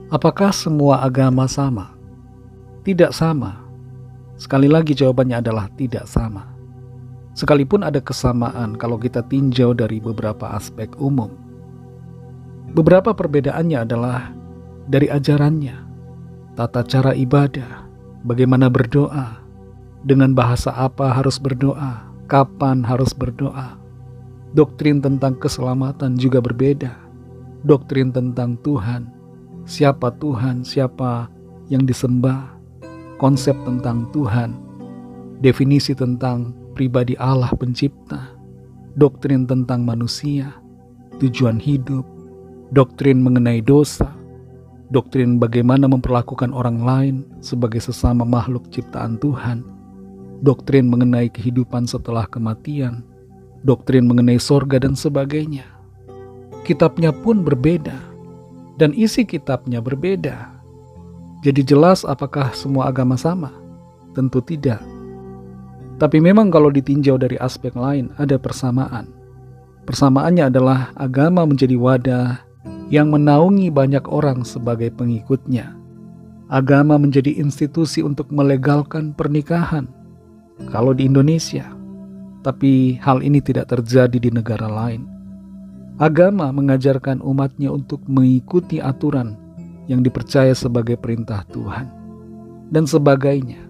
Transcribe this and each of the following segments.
Apakah semua agama sama? Tidak sama. Sekali lagi jawabannya adalah tidak sama. Sekalipun ada kesamaan kalau kita tinjau dari beberapa aspek umum. Beberapa perbedaannya adalah dari ajarannya, tata cara ibadah, bagaimana berdoa, dengan bahasa apa harus berdoa, kapan harus berdoa. Doktrin tentang keselamatan juga berbeda. Doktrin tentang Tuhan, siapa Tuhan, siapa yang disembah, konsep tentang Tuhan, definisi tentang pribadi Allah pencipta, doktrin tentang manusia, tujuan hidup, doktrin mengenai dosa, doktrin bagaimana memperlakukan orang lain sebagai sesama makhluk ciptaan Tuhan, doktrin mengenai kehidupan setelah kematian, doktrin mengenai sorga dan sebagainya. Kitabnya pun berbeda, dan isi kitabnya berbeda. Jadi jelas apakah semua agama sama? Tentu tidak. Tapi memang kalau ditinjau dari aspek lain ada persamaan. Persamaannya adalah agama menjadi wadah yang menaungi banyak orang sebagai pengikutnya. Agama menjadi institusi untuk melegalkan pernikahan. Kalau di Indonesia, tapi hal ini tidak terjadi di negara lain. Agama mengajarkan umatnya untuk mengikuti aturan yang dipercaya sebagai perintah Tuhan, dan sebagainya.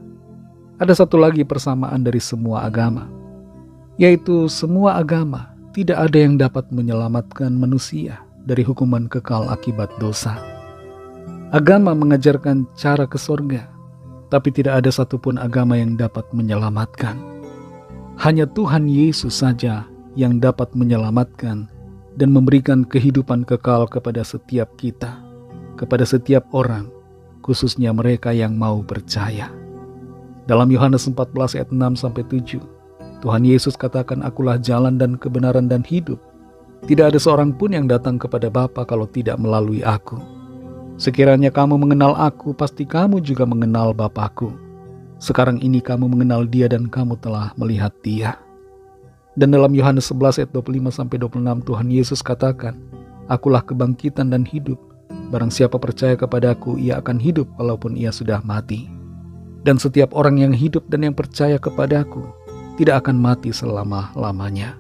Ada satu lagi persamaan dari semua agama, yaitu semua agama tidak ada yang dapat menyelamatkan manusia dari hukuman kekal akibat dosa. Agama mengajarkan cara ke sorga, tapi tidak ada satupun agama yang dapat menyelamatkan. Hanya Tuhan Yesus saja yang dapat menyelamatkan dan memberikan kehidupan kekal kepada setiap kita, kepada setiap orang, khususnya mereka yang mau percaya. Dalam Yohanes 14 ayat 6-7, Tuhan Yesus katakan, "Akulah jalan dan kebenaran dan hidup. Tidak ada seorang pun yang datang kepada Bapa kalau tidak melalui aku. Sekiranya kamu mengenal aku, pasti kamu juga mengenal Bapa-Ku. Sekarang ini kamu mengenal Dia dan kamu telah melihat Dia." Dan dalam Yohanes 11 ayat 25-26 Tuhan Yesus katakan, "Akulah kebangkitan dan hidup. Barang siapa percaya kepadaku, ia akan hidup walaupun ia sudah mati. Dan setiap orang yang hidup dan yang percaya kepadaku tidak akan mati selama-lamanya."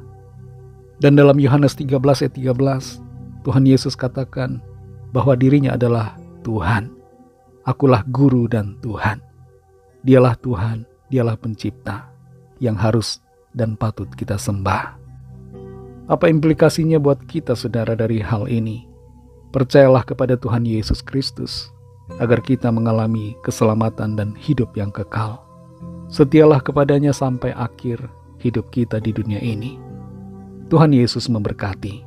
Dan dalam Yohanes 13 ayat 13 Tuhan Yesus katakan bahwa dirinya adalah Tuhan. "Akulah guru dan Tuhan." Dialah Tuhan, dialah pencipta yang harus dan patut kita sembah. Apa implikasinya buat kita, saudara, dari hal ini? Percayalah kepada Tuhan Yesus Kristus agar kita mengalami keselamatan dan hidup yang kekal. Setialah kepadanya sampai akhir hidup kita di dunia ini. Tuhan Yesus memberkati.